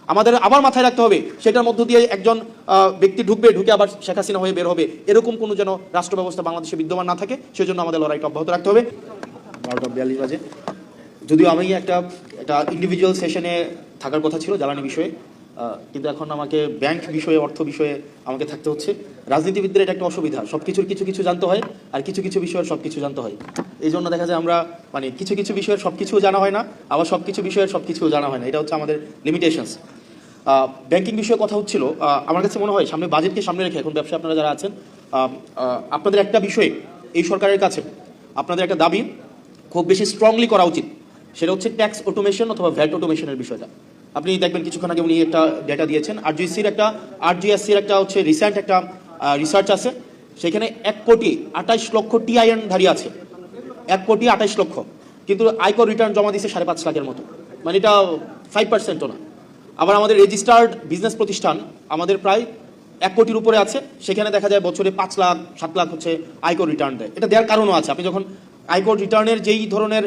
আমাদের আবার মাথায় রাখতে হবে সেটার মধ্য দিয়ে একজন ব্যক্তি ঢুকে আবার শেখ হাসিনা হয়ে বের হবে, এরকম কোনো যেন রাষ্ট্র ব্যবস্থা বাংলাদেশে বিদ্যমান না থাকে, সেজন্য আমাদের লড়াইটা অব্যাহত রাখতে হবে। 12:42 বাজে। যদিও আমি একটা ইন্ডিভিজুয়াল সেশনে থাকার কথা ছিল জ্বালানি বিষয়ে, কিন্তু এখন আমাকে ব্যাংক বিষয়ে, অর্থ বিষয়ে আমাকে থাকতে হচ্ছে। রাজনীতিবিদদের এটা একটা অসুবিধা, সব কিছুর কিছু জানতে হয়, আর কিছু বিষয়ের সব কিছু জানতে হয়। এই জন্য দেখা যায় আমরা মানে কিছু বিষয়ের সব কিছু জানা হয় না, আবার সব কিছু বিষয়ের সব কিছু জানা হয় না। এটা হচ্ছে আমাদের লিমিটেশনস। ব্যাংকিং বিষয়ে কথা হচ্ছিল। আমার কাছে মনে হয় সামনে বাজেটকে সামনে রেখে এখন ব্যবসায় আপনারা যারা আছেন, আপনাদের একটা বিষয়ে এই সরকারের কাছে আপনাদের একটা দাবি খুব বেশি স্ট্রংলি করা উচিত, সেটা হচ্ছে ট্যাক্স অটোমেশন অথবা ভ্যাট অটোমেশনের বিষয়টা। আপনি দেখবেন কিছুক্ষণ আগে উনি একটা ডেটা দিয়েছেন, আরজিএসসির একটা হচ্ছে রিসেন্ট একটা রিসার্চ আছে, সেখানে 1,28,00,000 টিআইএন ধারী আছে, 1,28,00,000, কিন্তু আয়কর রিটার্ন জমা দিচ্ছে 5.5 লাখের মতো, মানে এটা 5%ও না। আবার আমাদের রেজিস্টার্ড বিজনেস প্রতিষ্ঠান আমাদের প্রায় 1 কোটির উপরে আছে, সেখানে দেখা যায় বছরে 5 লাখ 7 লাখ হচ্ছে আয়কর রিটার্ন দেয়। এটা দেওয়ার কারণও আছে, আপনি যখন আয়কর রিটার্নের যেই ধরনের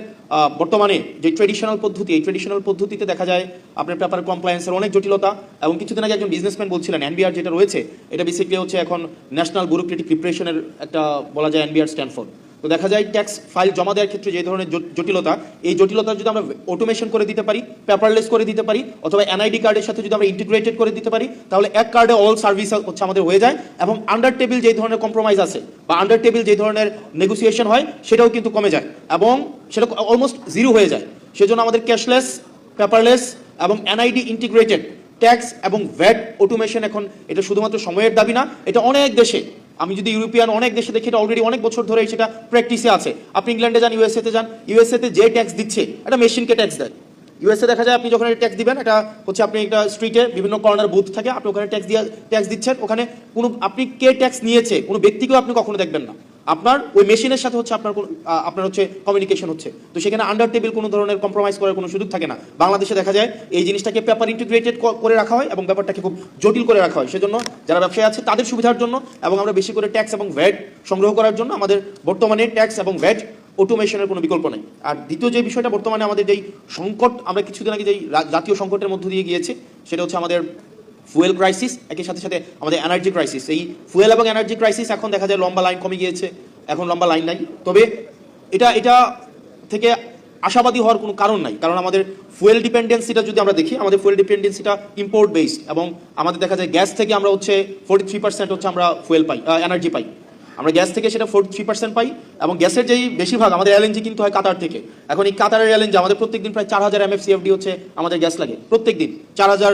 বর্তমানে যে ট্রেডিশনাল পদ্ধতি, এই ট্রেডিশনাল পদ্ধতিতে দেখা যায় আপনার পেপার কমপ্লায়েন্সের অনেক জটিলতা, এবং কিছুদিন আগে একজন বিজনেসম্যান বলছিলেন এনবিআর যেটা রয়েছে এটা বেসিক্যালি হচ্ছে এখন ন্যাশনাল ব্যুরোক্রেটিক প্রিপারেশনের একটা বলা যায় এনবিআর স্ট্যান্ড ফর। তো দেখা যায় ট্যাক্স ফাইল জমা দেওয়ার ক্ষেত্রে যে ধরনের জটিলতা, এই জটিলতা যদি আমরা অটোমেশন করে দিতে পারি, পেপারলেস করে দিতে পারি, অথবা এনআইডি কার্ডের সাথে যদি আমরা ইন্টিগ্রেটেড করে দিতে পারি, তাহলে এক কার্ডে অল সার্ভিস হচ্ছে আমাদের হয়ে যায়, এবং আন্ডার টেবিল যে ধরনের কম্প্রোমাইজ আছে বা আন্ডার টেবিল যে ধরনের নেগোসিয়েশন হয় সেটাও কিন্তু কমে যায় এবং সেটা অলমোস্ট জিরো হয়ে যায়। সেজন্য আমাদের ক্যাশলেস, পেপারলেস এবং এনআইডি ইন্টিগ্রেটেড ট্যাক্স এবং ভ্যাট অটোমেশন এখন এটা শুধুমাত্র সময়ের দাবি না, এটা অনেক দেশে, আমি যদি ইউরোপিয়ান অনেক দেশে দেখি এটা অলরেডি অনেক বছর ধরে সেটা প্র্যাকটিসে আছে। আপনি ইংল্যান্ডে যান, ইউএসএতে যান, ইউএসএতে যে ট্যাক্স দিচ্ছে এটা মেশিনকে ট্যাক্স দেয়। ইউএসএ দেখা যায় আপনি যখন ট্যাক্স দিবেন, এটা হচ্ছে আপনি একটা স্ট্রিটে বিভিন্ন কর্নার বুথ থাকে, আপনি ওখানে ট্যাক্স দিচ্ছেন, ওখানে কোনো আপনি কে ট্যাক্স নিয়েছে কোনো ব্যক্তিকেও আপনি কখনো দেখবেন না, আপনার ওই মেশিনের সাথে হচ্ছে আপনার হচ্ছে কমিউনিকেশন হচ্ছে। তো সেখানে আন্ডার টেবিল কোনো ধরনের কম্প্রোমাইজ করার কোনো সুযোগ থাকে না। বাংলাদেশে দেখা যায় এই জিনিসটাকে পেপার ইন্টিগ্রেটেড করে রাখা হয় এবং ব্যাপারটাকে খুব জটিল করে রাখা হয়। সেজন্য যারা ব্যবসায়ী আছে তাদের সুবিধার জন্য এবং আমরা বেশি করে ট্যাক্স এবং ভ্যাট সংগ্রহ করার জন্য আমাদের বর্তমানে ট্যাক্স এবং ভ্যাট অটোমেশনের কোনো বিকল্প নেই। আর দ্বিতীয় যে বিষয়টা, বর্তমানে আমাদের যেই সংকট, আমরা কিছুদিন আগে যেই জাতীয় সংকটের মধ্য দিয়ে গিয়েছে, সেটা হচ্ছে আমাদের ফুয়েল ক্রাইসিস, একই সাথে সাথে আমাদের এনার্জি ক্রাইসিস। এই ফুয়েল এবং এনার্জি ক্রাইসিস এখন দেখা যায় লম্বা লাইন কমে গিয়েছে, এখন লম্বা লাইন নাই। তবে এটা থেকে আশাবাদী হওয়ার কোনো কারণ নাই, কারণ আমাদের ফুয়েল ডিপেন্ডেন্সিটা যদি আমরা দেখি, আমাদের ফুয়েল ডিপেন্ডেন্সিটা ইম্পোর্ট বেসড, এবং আমাদের দেখা যায় গ্যাস থেকে আমরা হচ্ছে 43% হচ্ছে আমরা ফুয়েল পাই, এনার্জি পাই। আমরা গ্যাস থেকে সেটা 43% পাই, এবং গ্যাসের যেই বেশিরভাগ আমাদের এলএনজি কিন্তু হয় কাতার থেকে। এখন এই কাতারের এলএনজি আমাদের প্রত্যেকদিন প্রায় 4,000 MFCFD হচ্ছে আমাদের গ্যাস লাগে, প্রত্যেকদিন 4,000